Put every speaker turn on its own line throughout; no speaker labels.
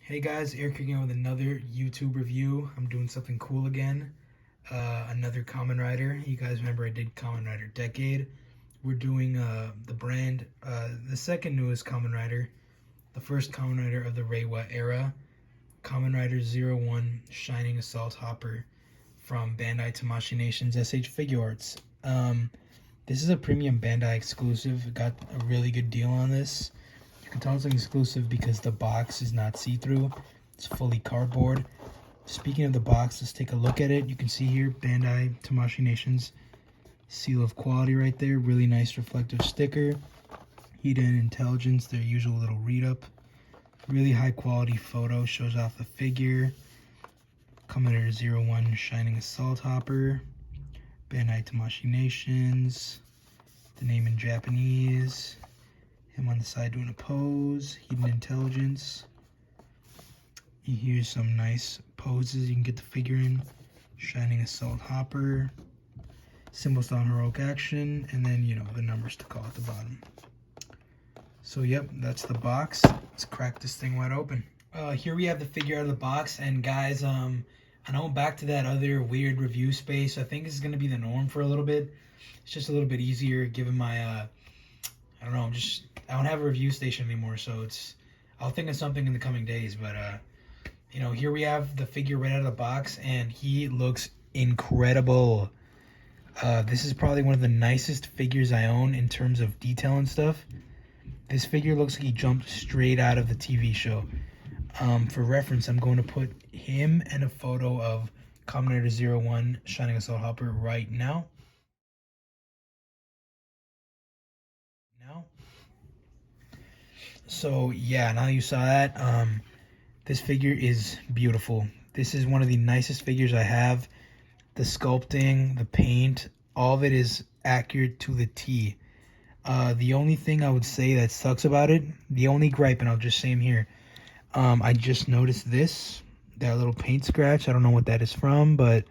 Hey guys, Eric again with another YouTube review. I'm doing something cool again. Another Kamen Rider. You guys remember I did Kamen Rider Decade. We're doing the brand, the second newest Kamen Rider, the first Kamen Rider of the Reiwa era, Kamen Rider 01 Shining Assault Hopper from Bandai Tamashii Nation's SH Figuarts. This is a premium Bandai exclusive. Got a really good deal on this. You can tell it's an exclusive because the box is not see-through. It's fully cardboard. Speaking of the box, let's take a look at it. You can see here Bandai Tamashii Nation's seal of quality right there. Really nice reflective sticker. Hidden Intelligence, their usual little read-up. Really high quality photo, shows off the figure. Kamen Rider 01 Shining Assault Hopper. Bandai Tamashii Nations. The name in Japanese. Him on the side doing a pose. Hidden Intelligence. Here's some nice poses you can get the figure in. Shining Assault Hopper. Symbol Style Heroic Action. And then, you know, the numbers to call at the bottom. So, yep, that's the box. Let's crack this thing wide open. Here we have the figure out of the box. And guys, I know I'm back to that other weird review space. I think this is going to be the norm for a little bit. It's just a little bit easier given my, I don't know, I don't have a review station anymore, so I'll think of something in the coming days, but, you know, here we have the figure right out of the box, and he looks incredible. This is probably one of the nicest figures I own in terms of detail and stuff. This figure looks like he jumped straight out of the TV show. For reference, I'm going to put him and a photo of Kamen Rider 01 Shining Assault Hopper right now. So yeah, now you saw that. This figure is beautiful. This is one of the nicest figures I have. The sculpting, the paint, all of it is accurate to the T. The only thing I would say that sucks about it, the only gripe, and I'll just say him here, I just noticed that little paint scratch. I don't know what that is from, but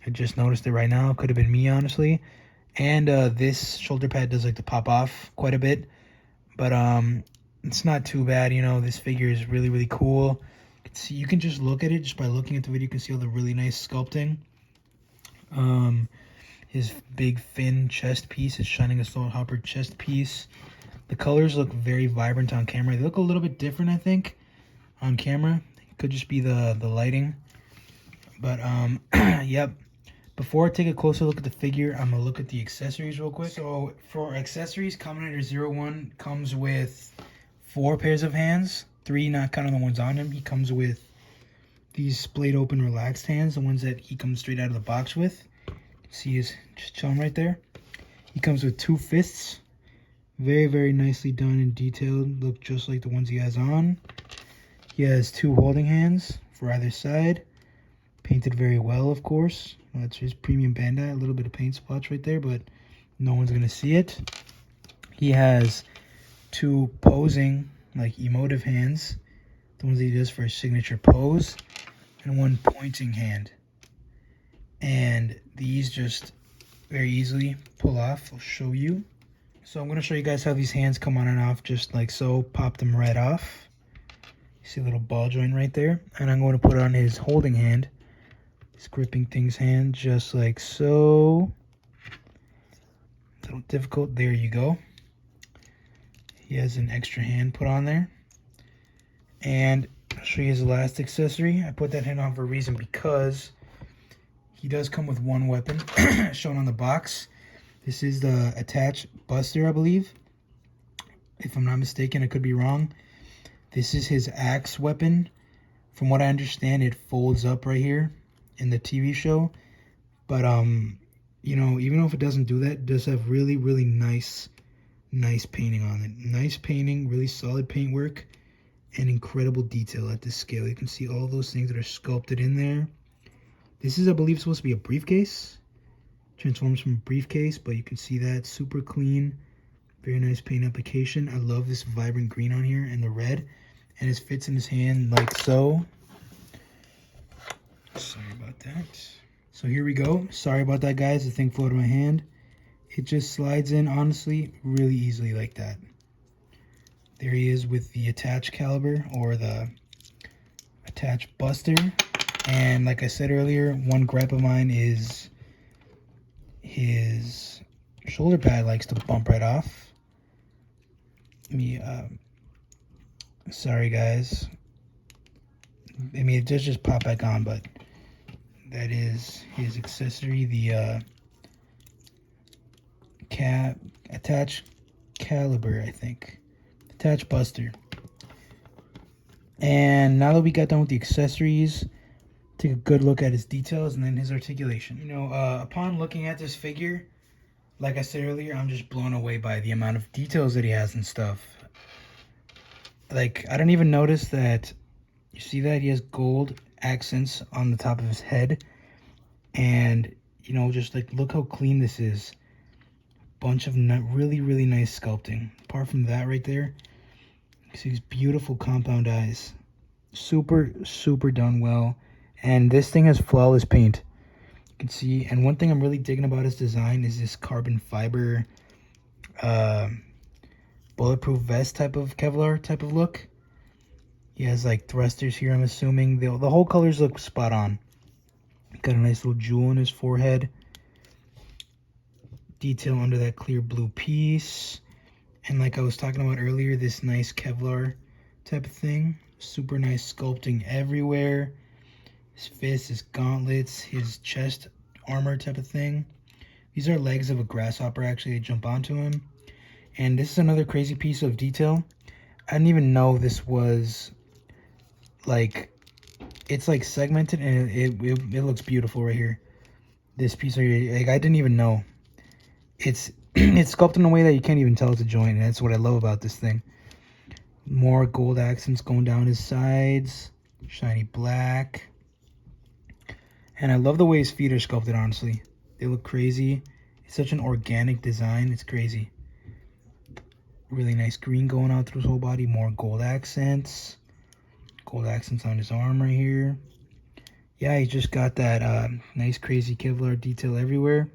I just noticed it right now. Could have been me, honestly. And this shoulder pad does like to pop off quite a bit, but it's not too bad. You know, this figure is really, really cool. You can just look at it. Just by looking at the video, you can see all the really nice sculpting. His big fin chest piece, his Shining Assault Hopper chest piece. The colors look very vibrant on camera. They look a little bit different, I think, on camera. It could just be the lighting. But, yep. Before I take a closer look at the figure, I'm going to look at the accessories real quick. So, for accessories, Kamen Rider 01 comes with 4 pairs of hands. 3, not counting the ones on him. He comes with these splayed open relaxed hands, the ones that he comes straight out of the box with. See, he's just chilling right there. He comes with 2 fists. Very, very nicely done and detailed. Look just like the ones he has on. He has 2 holding hands for either side. Painted very well, of course. That's his premium Bandai. A little bit of paint splotch right there, but no one's going to see it. He has 2 posing, like emotive hands. The ones that he does for his signature pose. And 1 pointing hand. And these just very easily pull off. I'll show you. So I'm going to show you guys how these hands come on and off, just like so. Pop them right off. You see a little ball joint right there. And I'm going to put it on his holding hand. His gripping things hand, just like so. A little difficult. There you go. He has an extra hand put on there. And I'll show you his last accessory. I put that hand on for a reason because he does come with 1 weapon shown on the box. This is the attached buster, I believe. If I'm not mistaken, I could be wrong. This is his axe weapon. From what I understand, it folds up right here in the TV show. But, you know, even though if it doesn't do that, it does have really, really nice painting on it. Nice painting, really solid paintwork, and incredible detail at this scale. You can see all those things that are sculpted in there. This is, I believe, supposed to be a briefcase. Transforms from a briefcase, but you can see that. Super clean. Very nice paint application. I love this vibrant green on here and the red. And it fits in his hand like so. Sorry about that. So here we go. Sorry about that, guys. The thing flew out of my hand. It just slides in, honestly, really easily like that. There he is with the attached caliber, or the attached buster. And like I said earlier, one gripe of mine is his shoulder pad likes to bump right off. Sorry guys. I mean, it does just pop back on, but that is his accessory, the attached caliber, I think. Attached buster. And now that we got done with the accessories, take a good look at his details and then his articulation. You know, upon looking at this figure, like I said earlier, I'm just blown away by the amount of details that he has and stuff. Like, I don't even notice that. You see that he has gold accents on the top of his head. And, you know, just like, look how clean this is. Bunch of really, really nice sculpting. Apart from that right there, you see these beautiful compound eyes. Super, super done well. And this thing has flawless paint. You can see, and one thing I'm really digging about his design is this carbon fiber, bulletproof vest type of Kevlar type of look. He has like thrusters here, I'm assuming. The whole colors look spot on. Got a nice little jewel on his forehead. Detail under that clear blue piece. And like I was talking about earlier, this nice Kevlar type of thing. Super nice sculpting everywhere. His fists, his gauntlets, his chest armor type of thing. These are legs of a grasshopper, actually. They jump onto him. And this is another crazy piece of detail. I didn't even know this was like, it's like segmented, and it looks beautiful right here. This piece right here, like, I didn't even know. It's it's sculpted in a way that you can't even tell it's a joint, and that's what I love about this thing. More gold accents going down his sides, shiny black. And I love the way his feet are sculpted, honestly. They look crazy. It's such an organic design, it's crazy. Really nice green going out through his whole body. More gold accents. Gold accents on his arm right here. Yeah, he just got that nice crazy Kevlar detail everywhere.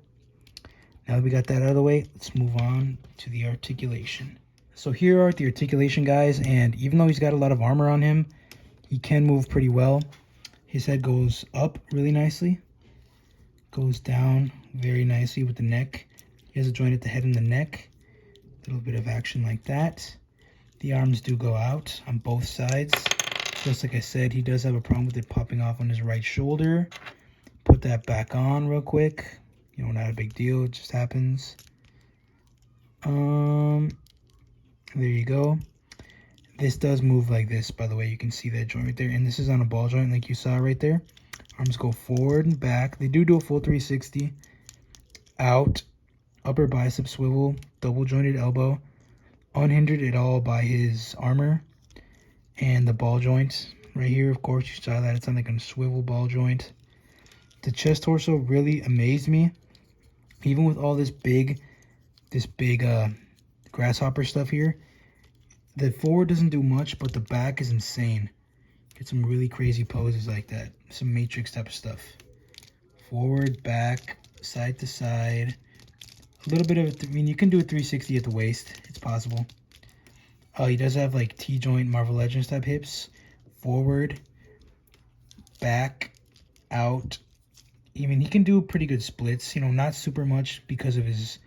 Now that we got that out of the way, let's move on to the articulation. So here are the articulation, guys, and even though he's got a lot of armor on him, he can move pretty well. His head goes up really nicely. Goes down very nicely with the neck. He has a joint at the head and the neck. A little bit of action like that. The arms do go out on both sides. Just like I said, he does have a problem with it popping off on his right shoulder. Put that back on real quick. You know, not a big deal. It just happens. There you go. This does move like this, by the way. You can see that joint right there. And this is on a ball joint like you saw right there. Arms go forward and back. They do a full 360. Out. Upper bicep swivel. Double jointed elbow. Unhindered at all by his armor. And the ball joint right here, of course, you saw that. It's on like a swivel ball joint. The chest torso really amazed me. Even with all this big grasshopper stuff here. The forward doesn't do much, but the back is insane. Get some really crazy poses like that. Some Matrix type of stuff. Forward, back, side to side. A little bit of, I mean, you can do a 360 at the waist. It's possible. He does have like T-joint Marvel Legends type hips. Forward, back, out. I mean, he can do pretty good splits. You know, not super much because of his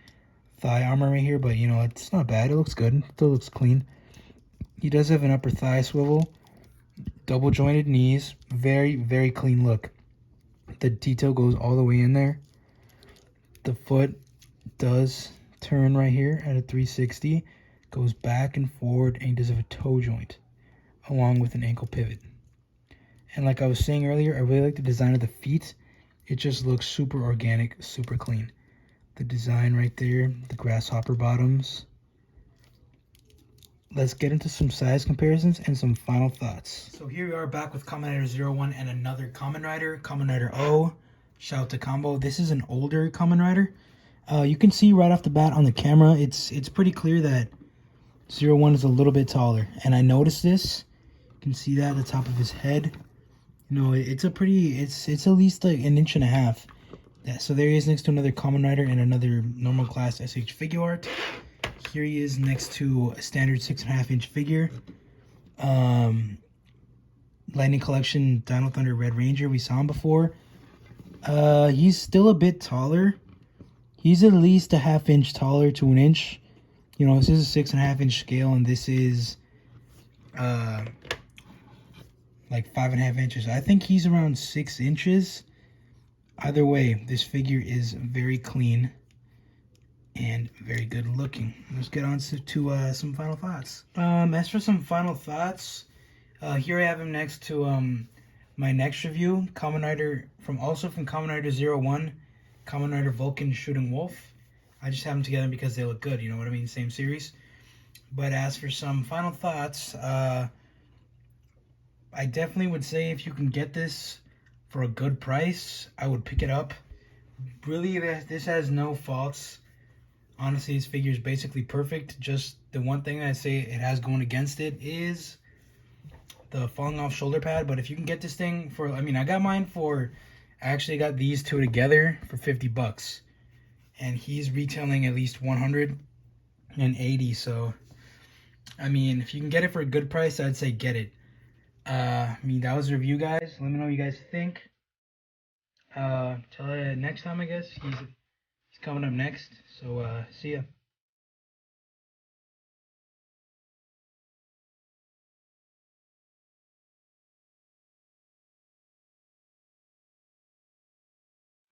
thigh armor right here, but you know, it's not bad. It looks good. It still looks clean. He does have an upper thigh swivel. Double jointed knees. Very, very clean look. The detail goes all the way in there. The foot does turn right here at a 360. Goes back and forward, and he does have a toe joint along with an ankle pivot. And like I was saying earlier, I really like the design of the feet. It just looks super organic, super clean. The design right there, the grasshopper bottoms. Let's get into some size comparisons and some final thoughts. So here we are back with Kamen Rider 01 and another Kamen Rider, Kamen Rider O. Shout out to Combo. This is an older Kamen Rider. You can see right off the bat on the camera, it's pretty clear that 01 is a little bit taller. And I noticed this. You can see that at the top of his head. You know, it's a pretty, it's at least like 1.5 inches. Yeah, so there he is next to another Kamen Rider and another normal class SH Figuart. Here he is next to a standard 6.5 inch figure. Like Lightning Collection Dino Thunder Red Ranger. We saw him before. He's still a bit taller. He's at least a ½ inch taller to 1 inch. You know, this is a 6.5-inch scale, and this is like 5.5 inches. I think he's around 6 inches. Either way, this figure is very clean and very good looking. Let's get on to some final thoughts. As for some final thoughts, here I have him next to my next review, Kamen Rider from Kamen Rider 01, Kamen Rider Vulcan Shooting Wolf. I just have them together because they look good, you know what I mean? Same series. But as for some final thoughts, I definitely would say if you can get this for a good price, I would pick it up. Really, this has no faults. Honestly, this figure is basically perfect. Just the one thing I say it has going against it is the falling off shoulder pad. But if you can get this thing for, I mean, I got mine for, I actually got these two together for 50 bucks. And he's retailing at least 180. So, I mean, if you can get it for a good price, I'd say get it. I mean, that was the review, guys. Let me know what you guys think. Till next time, I guess. He's coming up next. So, see ya.